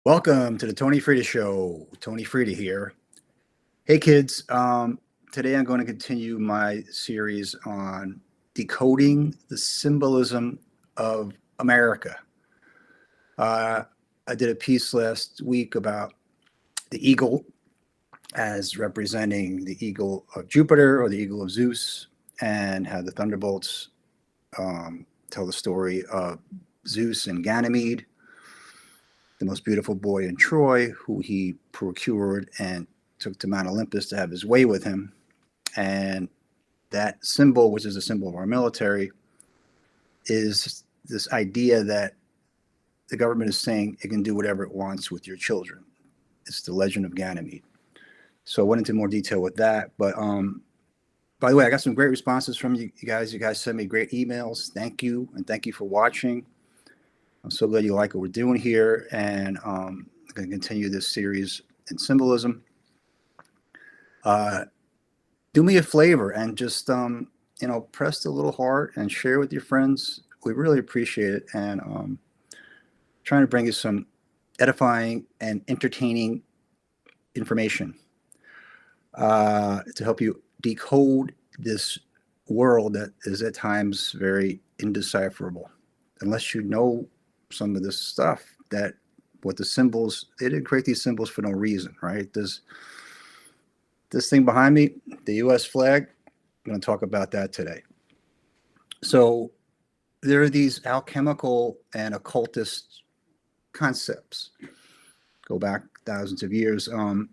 Welcome to the Tony Frida Show. Tony Frida here. Hey kids, today I'm going to continue my series on decoding the symbolism of America. I did a piece last week about the eagle as representing the eagle of Jupiter or the eagle of Zeus, and how the thunderbolts tell the story of Zeus and Ganymede, the most beautiful boy in Troy, who he procured and took to Mount Olympus to have his way with him. And that symbol, which is a symbol of our military, is this idea that the government is saying it can do whatever it wants with your children. It's the legend of Ganymede. So I went into more detail with that. But by the way, I got some great responses from you guys. You guys sent me great emails. Thank you. And thank you for watching. I'm so glad you like what we're doing here, and I'm going to continue this series in symbolism. Do me a favor and just, press the little heart and share with your friends. We really appreciate it, and trying to bring you some edifying and entertaining information to help you decode this world that is at times very indecipherable, unless you know some of this stuff, that what the symbols, they didn't create these symbols for no reason, right? There's this thing behind me, the US flag. I'm going to talk about that today. So there are these alchemical and occultist concepts, go back thousands of years. One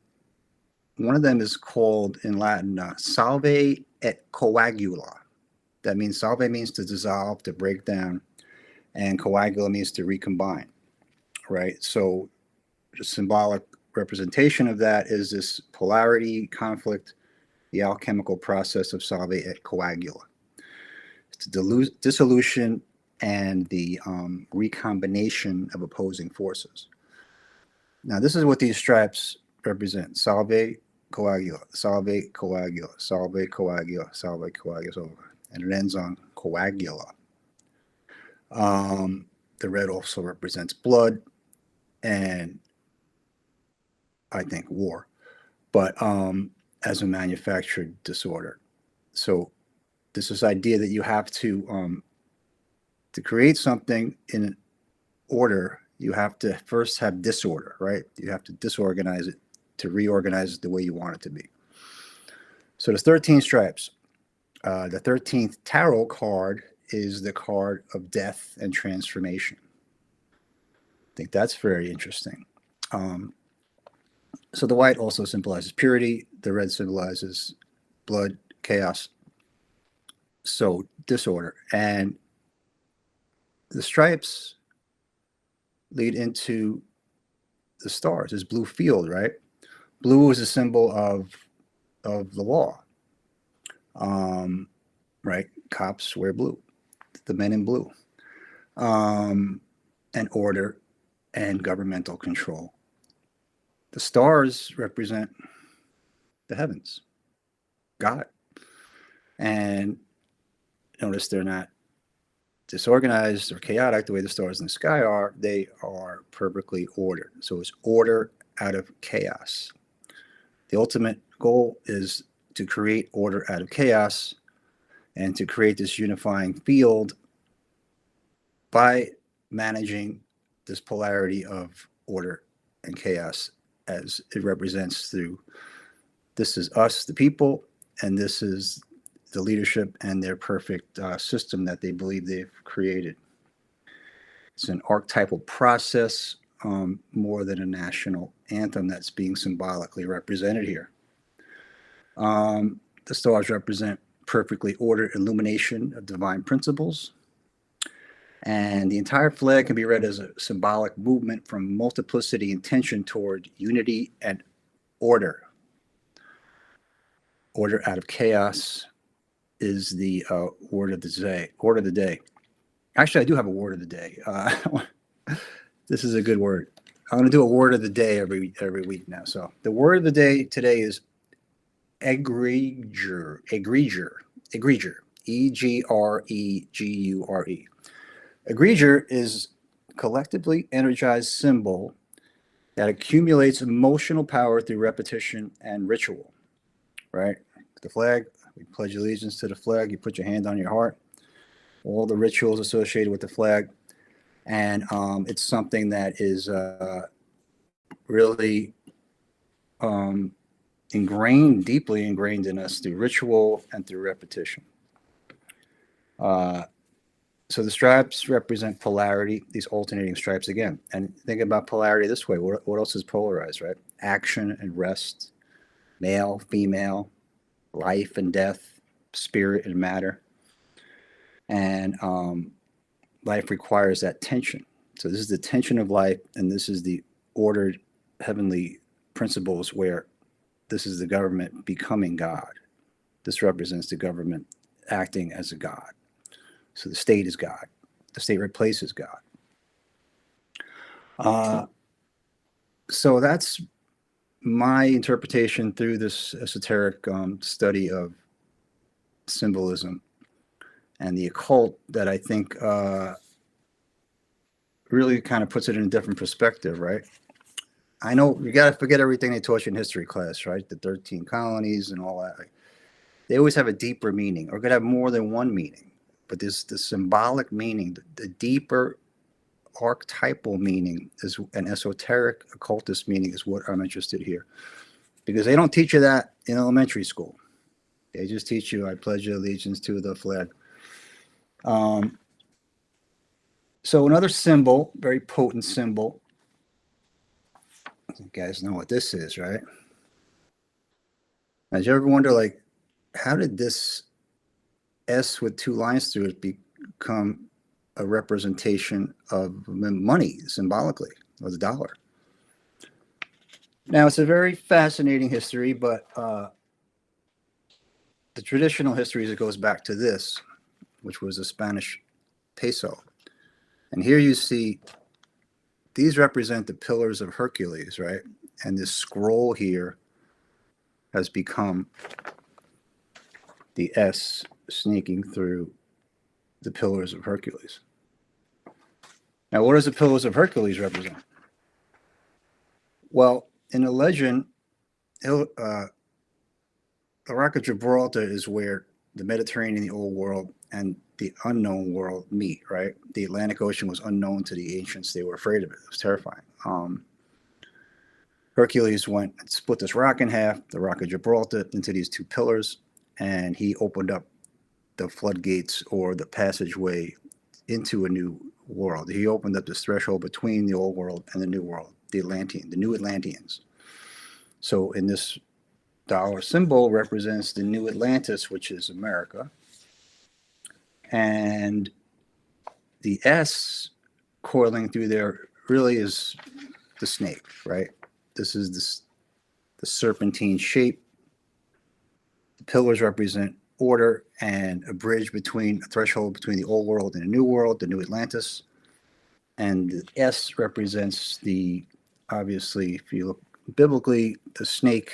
of them is called in Latin salve et coagula. That means salve means to dissolve, to break down, and coagula means to recombine, right? So the symbolic representation of that is this polarity, conflict, the alchemical process of salve et coagula. It's the dissolution and the recombination of opposing forces. Now, this is what these stripes represent: salve, coagula, salve, coagula, salve, coagula, salve, coagula, and it ends on coagula. The red also represents blood and I think war, but as a manufactured disorder. So this is idea that you have to create something in order, you have to first have disorder, right? You have to disorganize it to reorganize it the way you want it to be. So there's 13 stripes. The 13th tarot card is the card of death and transformation. I think that's very interesting. So the white also symbolizes purity. The red symbolizes blood, chaos, so disorder. And the stripes lead into the stars, this blue field, right? Blue is a symbol of the law, right? Cops wear blue, the men in blue, and order and governmental control. The stars represent the heavens, God. And notice they're not disorganized or chaotic the way the stars in the sky are. They are perfectly ordered. So it's order out of chaos. The ultimate goal is to create order out of chaos and to create this unifying field by managing this polarity of order and chaos, as it represents through, this is us, the people, and this is the leadership and their perfect system that they believe they've created. It's an archetypal process, more than a national anthem that's being symbolically represented here. The stars represent perfectly ordered illumination of divine principles. And the entire flag can be read as a symbolic movement from multiplicity and tension toward unity and order. Order out of chaos is the word of the day. Word of the day. Actually, I do have a word of the day. This is a good word. I'm going to do a word of the day every week now. So the word of the day today is egregious. Egregious. E-G-R-E-G-U-R-E. Egregious is collectively energized symbol that accumulates emotional power through repetition and ritual, right? The flag, we pledge allegiance to the flag. You put your hand on your heart. All the rituals associated with the flag, and it's something that is really ingrained, deeply ingrained in us through ritual and through repetition. So the stripes represent polarity, these alternating stripes again. And think about polarity this way. What else is polarized, right? Action and rest, male, female, life and death, spirit and matter. And life requires that tension. So this is the tension of life, and this is the ordered heavenly principles where this is the government becoming God. This represents the government acting as a God. So the state is God. The state replaces God. So that's my interpretation through this esoteric study of symbolism and the occult that I think really kind of puts it in a different perspective, right? I know you got to forget everything they taught you in history class, right? The 13 colonies and all that. They always have a deeper meaning, or could have more than one meaning. But this the symbolic meaning, the deeper archetypal meaning is an esoteric occultist meaning is what I'm interested here. Because they don't teach you that in elementary school. They just teach you, I pledge allegiance to the flag. So another symbol, very potent symbol. You guys know what this is, right? Now, did you ever wonder, like, how did this S with two lines through it become a representation of money symbolically, or the dollar? Now, it's a very fascinating history, but the traditional history is it goes back to this, which was the Spanish peso. And here you see these represent the pillars of Hercules, right? And this scroll here has become the S sneaking through the pillars of Hercules. Now, what does the pillars of Hercules represent? Well, in the legend, the Rock of Gibraltar is where the Mediterranean, the old world, and the unknown world meet, right? The Atlantic Ocean was unknown to the ancients. They were afraid of it. It was terrifying. Hercules went and split this rock in half, the Rock of Gibraltar, into these two pillars, and he opened up the floodgates or the passageway into a new world. He opened up this threshold between the old world and the new world, the new Atlanteans. So in this dollar symbol represents the new Atlantis, which is America. And the S coiling through there really is the snake, right? This is the serpentine shape. The pillars represent order and a bridge between a threshold between the old world and the new world, the new Atlantis. And the S represents obviously, if you look biblically, the snake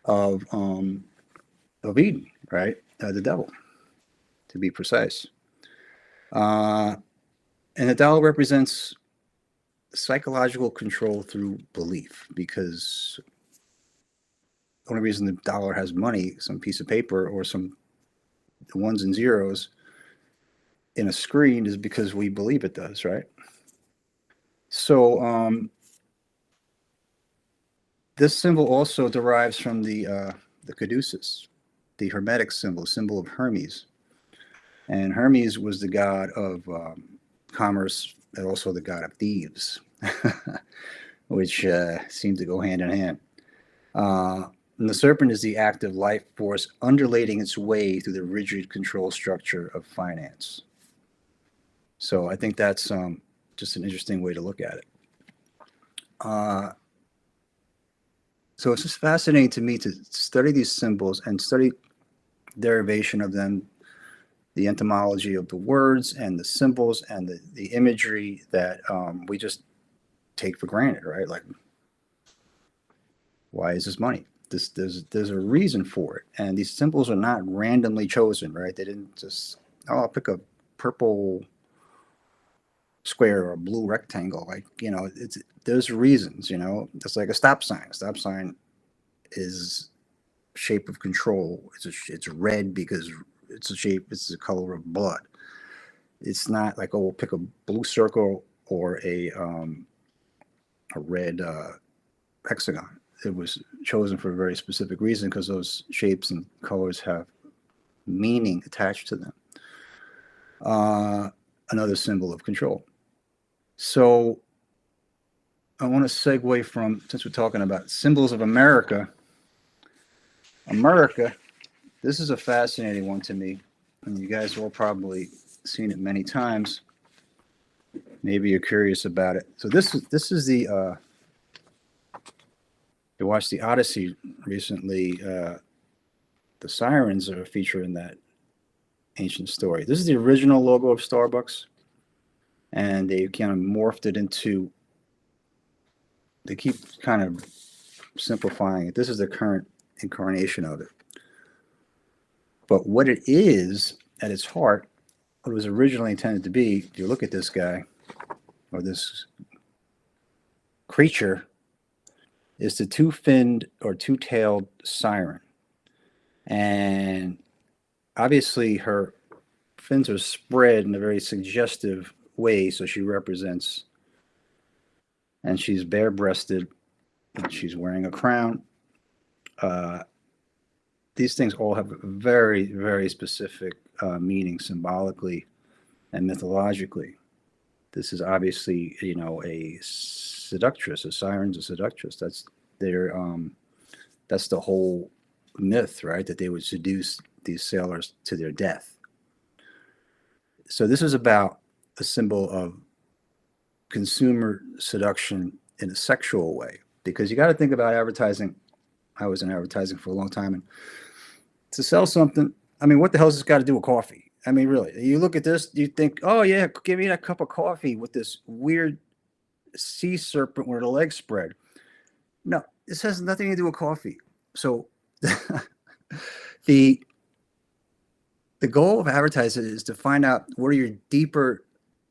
of Eden, right? The devil, to be precise. And the dollar represents psychological control through belief, because the only reason the dollar has money, some piece of paper or some ones and zeros in a screen, is because we believe it does, right? So this symbol also derives from the caduceus, the Hermetic symbol of Hermes. And Hermes was the god of commerce and also the god of thieves, which seem to go hand in hand. And the serpent is the active life force undulating its way through the rigid control structure of finance. So I think that's just an interesting way to look at it. So it's just fascinating to me to study these symbols and study derivation of them, the etymology of the words and the symbols and the imagery that we just take for granted, right? Like, why is this money? There's a reason for it, and these symbols are not randomly chosen, right? They didn't just, oh, I'll pick a purple square or a blue rectangle. Like, there's reasons, it's like a stop sign. A stop sign is shape of control. It's red because it's the color of blood. It's not like, oh, we'll pick a blue circle or a red hexagon. It was chosen for a very specific reason because those shapes and colors have meaning attached to them. Another symbol of control. So I want to segue from, since we're talking about symbols of America, this is a fascinating one to me, and you guys have all probably seen it many times. Maybe you're curious about it. So this is the you watched the Odyssey recently. The sirens are a feature in that ancient story. This is the original logo of Starbucks, and they kind of morphed it into. They keep kind of simplifying it. This is the current incarnation of it. But what it is at its heart, what it was originally intended to be, if you look at this guy or this creature, is the two-finned or two-tailed siren. And obviously her fins are spread in a very suggestive way, so she represents, and she's bare-breasted, and she's wearing a crown. These things all have very, very specific meaning symbolically and mythologically. This is obviously, a seductress. A siren's a seductress. That's the whole myth, right? That they would seduce these sailors to their death. So this is about a symbol of consumer seduction in a sexual way, because you got to think about advertising. I was in advertising for a long time, and to sell something, I mean, what the hell has this got to do with coffee? I mean, really, you look at this, you think, oh yeah, give me that cup of coffee with this weird sea serpent with the legs spread. No, this has nothing to do with coffee. So the goal of advertising is to find out what your deeper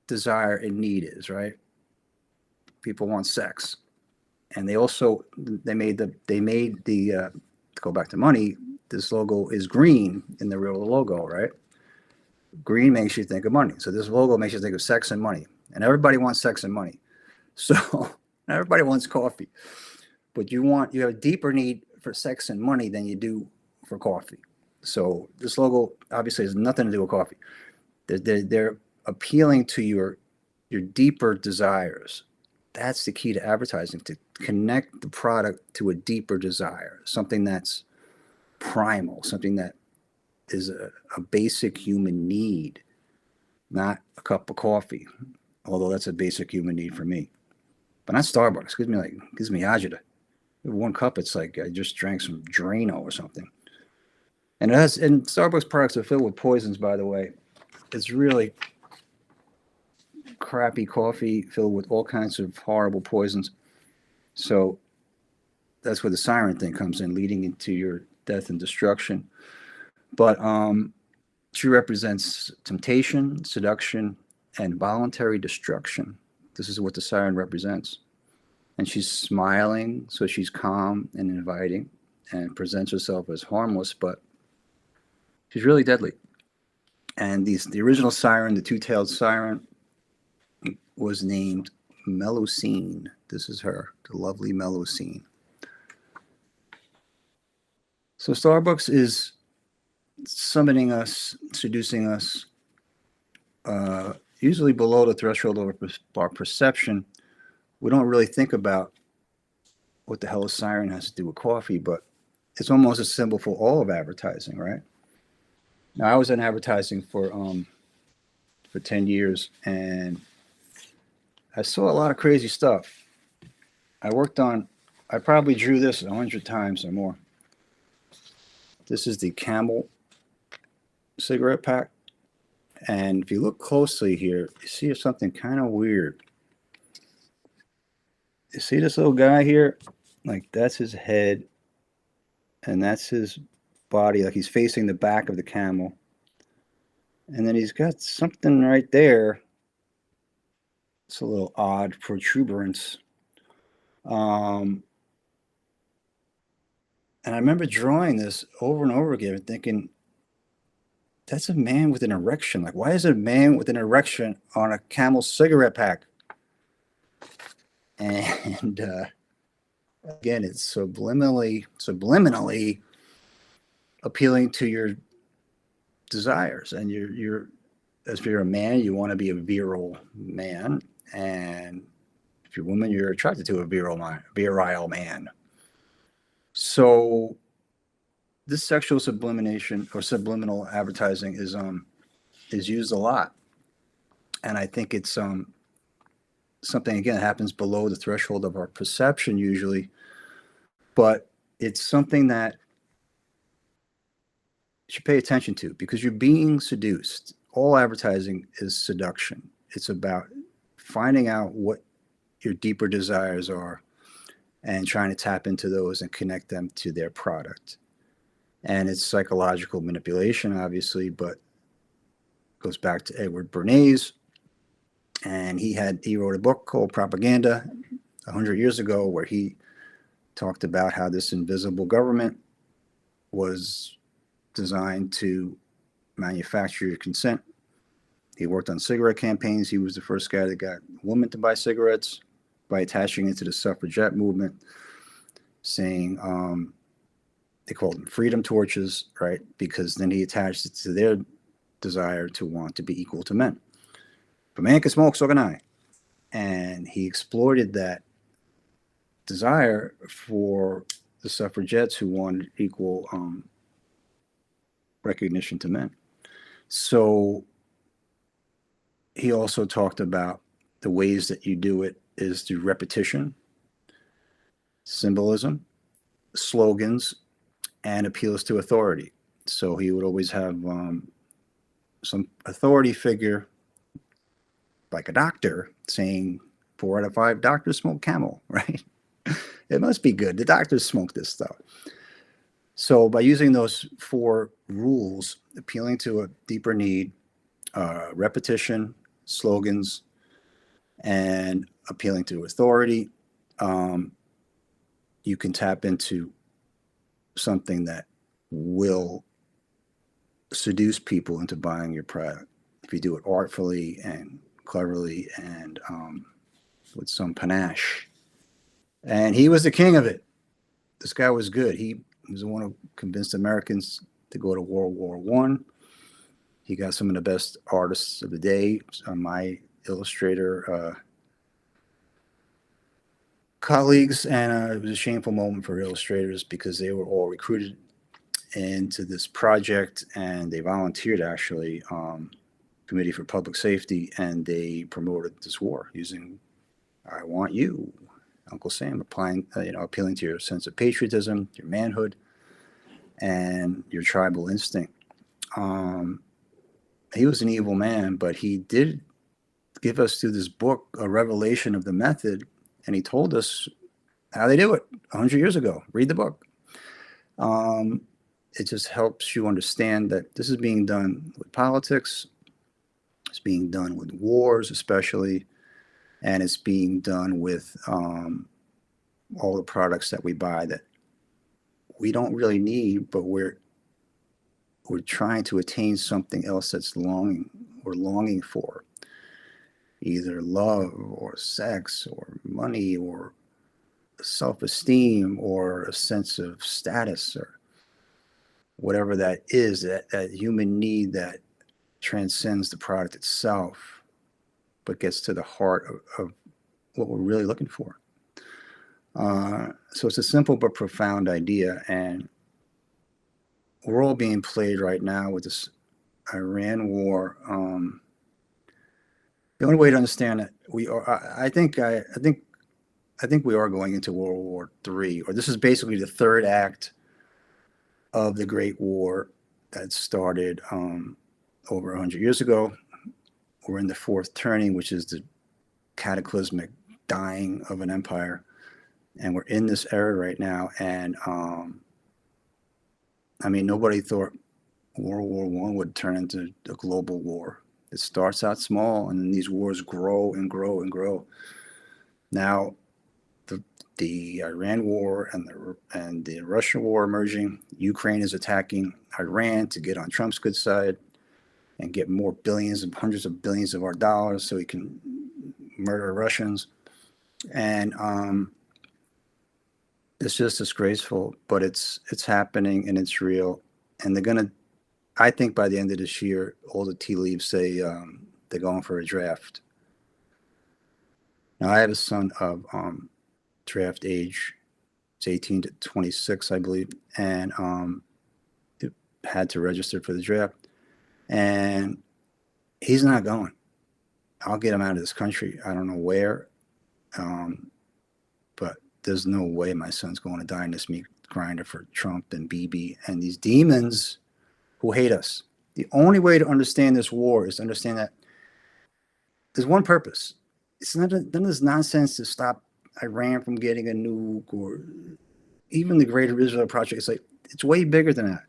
desire and need is, right? People want sex, and they made the to go back to money. This logo is green in the real logo, right? Green makes you think of money. So this logo makes you think of sex and money. And everybody wants sex and money. So everybody wants coffee. But you have a deeper need for sex and money than you do for coffee. So this logo obviously has nothing to do with coffee. They're appealing to your deeper desires. That's the key to advertising, to connect the product to a deeper desire, something that's primal, something that is a basic human need, not a cup of coffee, although that's a basic human need for me. But not Starbucks. Gives me agita. One cup, it's like I just drank some Drano or something. And Starbucks products are filled with poisons, by the way. It's really crappy coffee filled with all kinds of horrible poisons. So that's where the siren thing comes in, leading into your death and destruction. But she represents temptation, seduction, and voluntary destruction. This is what the siren represents. And she's smiling, so she's calm and inviting and presents herself as harmless, but she's really deadly. And the original siren, the two-tailed siren, was named Melusine. This is her, the lovely Melusine. So Starbucks is summoning us, seducing us, usually below the threshold of our perception. We don't really think about what the hell a siren has to do with coffee, but it's almost a symbol for all of advertising, right? Now, I was in advertising for 10 years, and I saw a lot of crazy stuff. I probably drew this 100 times or more. This is the Camel cigarette pack. And if you look closely here, you see something kind of weird. You see this little guy here? Like, that's his head, and that's his body. Like, he's facing the back of the camel. And then he's got something right there It's a little odd protuberance. Um, and I remember drawing this over and over again, thinking, that's a man with an erection. Like, why is a man with an erection on a Camel cigarette pack? And again, it's subliminally appealing to your desires. And as if you're a man, you want to be a virile man, and if you're a woman, you're attracted to a virile man. So this sexual sublimation or subliminal advertising is used a lot, and I think it's something again that happens below the threshold of our perception usually, but it's something that you should pay attention to because you're being seduced. All advertising is seduction. It's about finding out what your deeper desires are and trying to tap into those and connect them to their product. And it's psychological manipulation, obviously, but goes back to Edward Bernays. And he wrote a book called Propaganda 100 years ago where he talked about how this invisible government was designed to manufacture your consent. He worked on cigarette campaigns. He was the first guy that got women to buy cigarettes by attaching it to the suffragette movement, saying they called them freedom torches, right? Because then he attached it to their desire to want to be equal to men. If a man can smoke, so can I. And he exploited that desire for the suffragettes who wanted equal recognition to men. So he also talked about the ways that you do it is through repetition, symbolism, slogans, and appeals to authority. So he would always have some authority figure, like a doctor, saying 4 out of 5 doctors smoke Camel, right? It must be good. The doctors smoke this stuff. So by using those 4 rules, appealing to a deeper need, repetition, slogans, and appealing to authority, you can tap into something that will seduce people into buying your product if you do it artfully and cleverly and with some panache. And he was the king of it. This guy was good. He was the one who convinced Americans to go to World War I. He got some of the best artists of the day. My illustrator colleagues, and it was a shameful moment for illustrators because they were all recruited into this project and they volunteered actually, Committee for Public Safety, and they promoted this war using "I Want You," Uncle Sam, appealing to your sense of patriotism, your manhood, and your tribal instinct. He was an evil man, but he did give us through this book a revelation of the method, and he told us how they do it 100 years ago. Read the book. It just helps you understand that this is being done with politics, it's being done with wars especially, and it's being done with all the products that we buy that we don't really need, but we're trying to attain something else that's we're longing for, either love or sex or money or self-esteem or a sense of status or whatever that is, that human need that transcends the product itself, but gets to the heart of what we're really looking for. So it's a simple but profound idea, and we're all being played right now with this Iran war. The only way to understand it, I think we are going into World War III, or this is basically the third act of the Great War that started over 100 years ago. We're in the fourth turning, which is the cataclysmic dying of an empire. And we're in this era right now. And nobody thought World War I would turn into a global war. It starts out small, and then these wars grow and grow and grow. Now, the Iran war and the Russian war emerging. Ukraine is attacking Iran to get on Trump's good side and get more billions and hundreds of billions of our dollars so he can murder Russians. And it's just disgraceful, but it's happening and it's real. And they're gonna, I think by the end of this year, all the tea leaves say they're going for a draft. Now I have a son of draft age. It's 18 to 26, I believe, and had to register for the draft. And he's not going. I'll get him out of this country. I don't know where, but there's no way my son's going to die in this meat grinder for Trump and Bibi and these demons who hate us. The only way to understand this war is to understand that there's one purpose. It's not none of this nonsense to stop Iran from getting a nuke or even the Greater Israel Project. It's like, it's way bigger than that.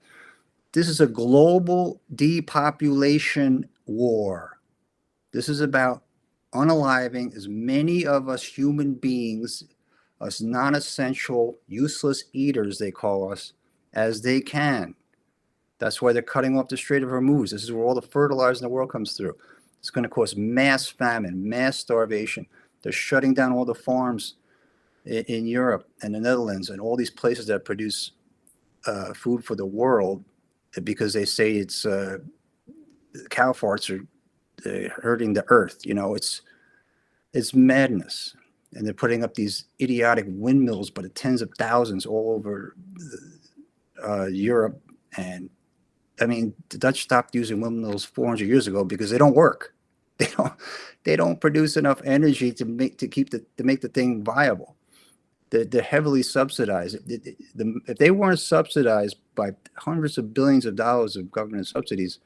This is a global depopulation war. This is about unaliving as many of us human beings, us non-essential, useless eaters, they call us, as they can. That's why they're cutting off the Strait of Hormuz. This is where all the fertilizer in the world comes through. It's going to cause mass famine, mass starvation. They're shutting down all the farms in Europe and the Netherlands and all these places that produce food for the world because they say it's cow farts are hurting the earth. You know, it's madness. And they're putting up these idiotic windmills by the tens of thousands all over Europe. And I mean, the Dutch stopped using windmills 400 years ago because they don't work. They don't produce enough energy to make the thing viable. They're heavily subsidized. If they weren't subsidized by hundreds of billions of dollars of government subsidies,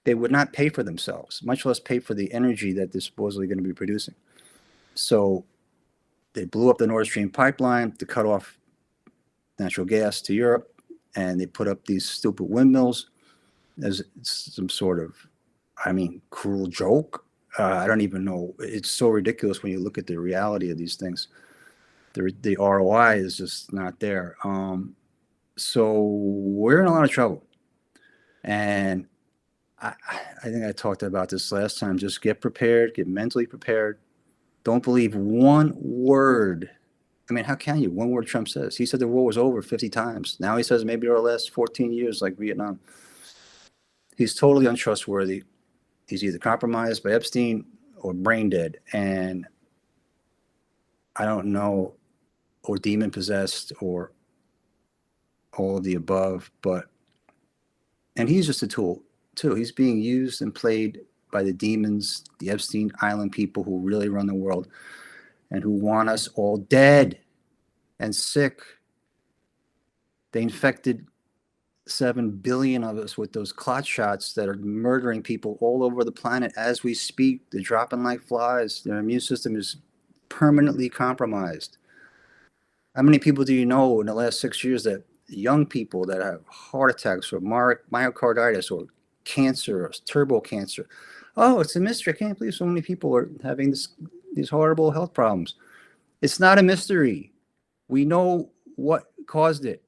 they would not pay for themselves, much less pay for the energy that they're supposedly going to be producing. So they blew up the Nord Stream pipeline to cut off natural gas to Europe, and they put up these stupid windmills as some sort of, I mean, cruel joke. I don't even know. It's so ridiculous when you look at the reality of these things. The ROI is just not there. So we're in a lot of trouble. And I think I talked about this last time. Just get prepared, get mentally prepared. Don't believe one word. I mean, how can you? One word Trump says. He said the war was over 50 times. Now he says maybe it'll last 14 years like Vietnam. He's totally untrustworthy. He's either compromised by Epstein or brain dead. And I don't know, or demon possessed or all of the above, and he's just a tool too. He's being used and played by the demons, the Epstein Island people who really run the world and who want us all dead and sick. They infected 7 billion of us with those clot shots that are murdering people all over the planet as we speak. They're dropping like flies. Their immune system is permanently compromised. How many people do you know in the last 6 years that young people that have heart attacks or myocarditis or cancer or turbo cancer? Oh, it's a mystery. I can't believe so many people are having these horrible health problems. It's not a mystery. We know what caused it.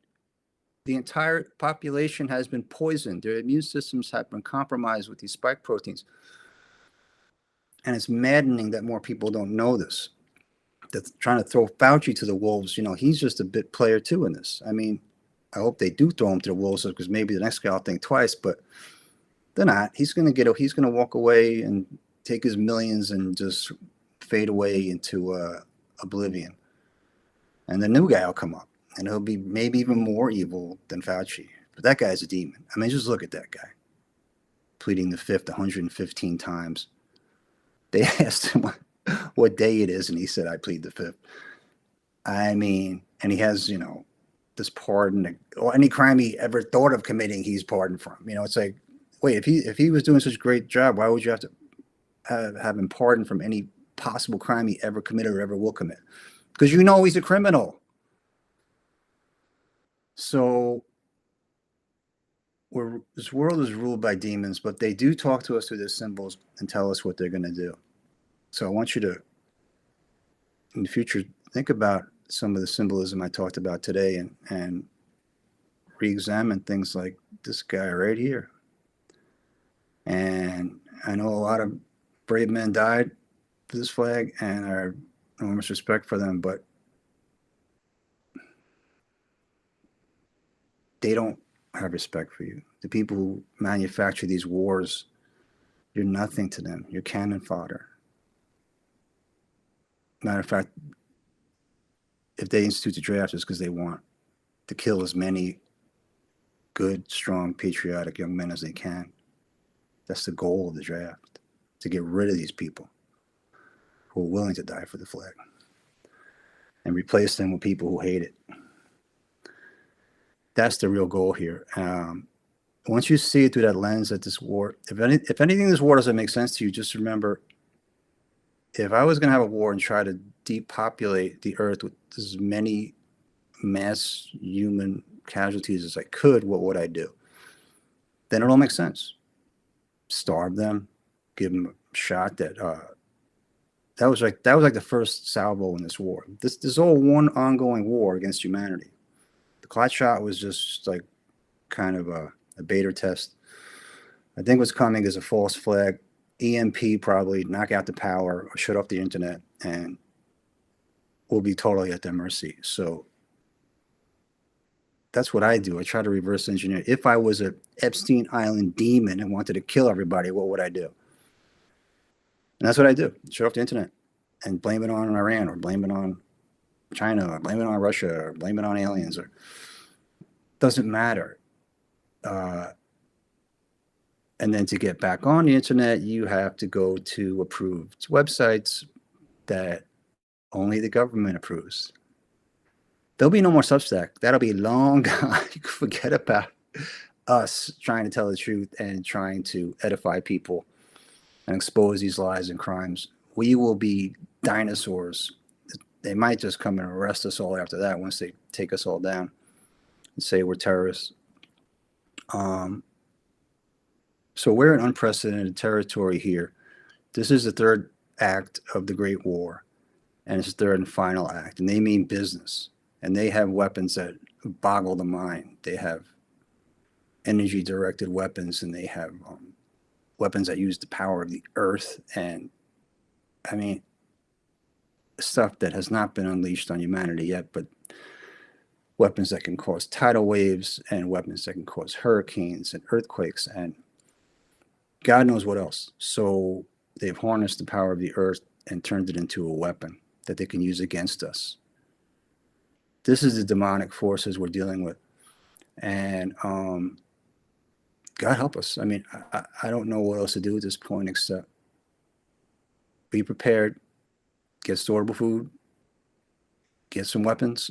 The entire population has been poisoned. Their immune systems have been compromised with these spike proteins. And it's maddening that more people don't know this. That's trying to throw Fauci to the wolves. You know, he's just a bit player too in this. I mean, I hope they do throw him to the wolves because maybe the next guy will think twice, but they're not. He's going to walk away and take his millions and just fade away into oblivion. And the new guy will come up and he'll be maybe even more evil than Fauci. But that guy's a demon. I mean, just look at that guy pleading the fifth 115 times. They asked him what day it is, and he said, I plead the fifth. I mean, and he has, you know, this pardon, or any crime he ever thought of committing, he's pardoned from. You know, it's like, wait, if he was doing such a great job, why would you have to have him pardoned from any possible crime he ever committed or ever will commit? Because you know he's a criminal. So this world is ruled by demons, but they do talk to us through their symbols and tell us what they're going to do. So I want you to, in the future, think about some of the symbolism I talked about today, and re-examine things like this guy right here. And I know a lot of brave men died for this flag, and I have enormous respect for them, but they don't have respect for you. The people who manufacture these wars, you're nothing to them. You're cannon fodder. Matter of fact, if they institute the draft, it's because they want to kill as many good, strong, patriotic young men as they can. That's the goal of the draft, to get rid of these people who are willing to die for the flag and replace them with people who hate it. That's the real goal here. Once you see it through that lens, that this war, if anything, this war doesn't make sense to you, just remember, if I was going to have a war and try to depopulate the earth with as many mass human casualties as I could, what would I do? Then it all makes sense. Starve them, give them a shot. That was like the first salvo in this war. This is all one ongoing war against humanity. The clot shot was just like kind of a beta test. I think what's coming is a false flag, EMP, probably knock out the power or shut off the internet, and we'll be totally at their mercy. So that's what I do. I try to reverse engineer. If I was a Epstein Island demon and wanted to kill everybody, what would I do? And that's what I do. Shut off the internet and blame it on Iran, or blame it on China, or blame it on Russia, or blame it on aliens, or doesn't matter. And then to get back on the internet, you have to go to approved websites that only the government approves. There'll be no more Substack. That'll be long gone. You can forget about us trying to tell the truth and trying to edify people and expose these lies and crimes. We will be dinosaurs. They might just come and arrest us all after that, once they take us all down and say we're terrorists. So we're in unprecedented territory here. This is the third act of the Great War, and it's the third and final act, and they mean business. And they have weapons that boggle the mind. They have energy-directed weapons, and they have weapons that use the power of the earth. And, I mean, stuff that has not been unleashed on humanity yet, but weapons that can cause tidal waves, and weapons that can cause hurricanes and earthquakes, and God knows what else. So they've harnessed the power of the earth and turned it into a weapon that they can use against us. This is the demonic forces we're dealing with. And God help us. I mean, I don't know what else to do at this point except be prepared, get storable food, get some weapons.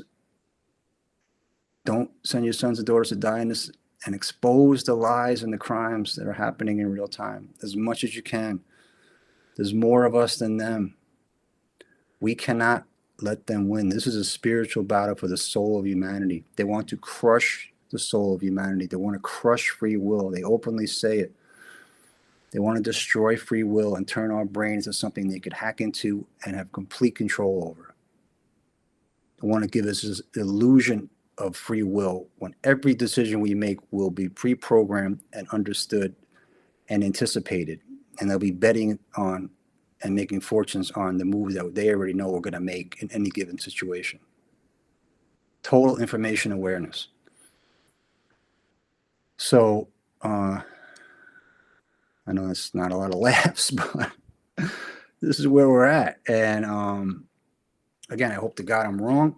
Don't send your sons and daughters to die in this, and expose the lies and the crimes that are happening in real time as much as you can. There's more of us than them. We cannot let them win. This is a spiritual battle for the soul of humanity. They want to crush the soul of humanity. They want to crush free will. They openly say it. They want to destroy free will and turn our brains into something they could hack into and have complete control over. They want to give us this illusion of free will, when every decision we make will be pre-programmed and understood and anticipated, and they'll be betting on and making fortunes on the moves that they already know we're going to make in any given situation. Total information awareness. So I know it's not a lot of laughs, but this is where we're at. And again, I hope to God I'm wrong,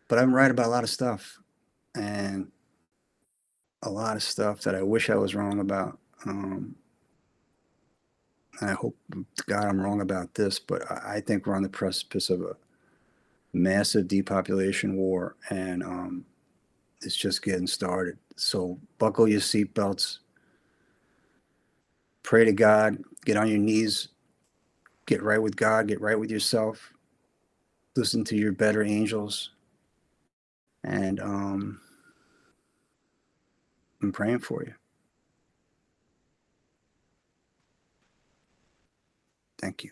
but I'm right about a lot of stuff, and a lot of stuff that I wish I was wrong about. And I hope to God I'm wrong about this, but I think we're on the precipice of a massive depopulation war, and it's just getting started. So buckle your seatbelts, pray to God, get on your knees, get right with God, get right with yourself, listen to your better angels, and I'm praying for you. Thank you.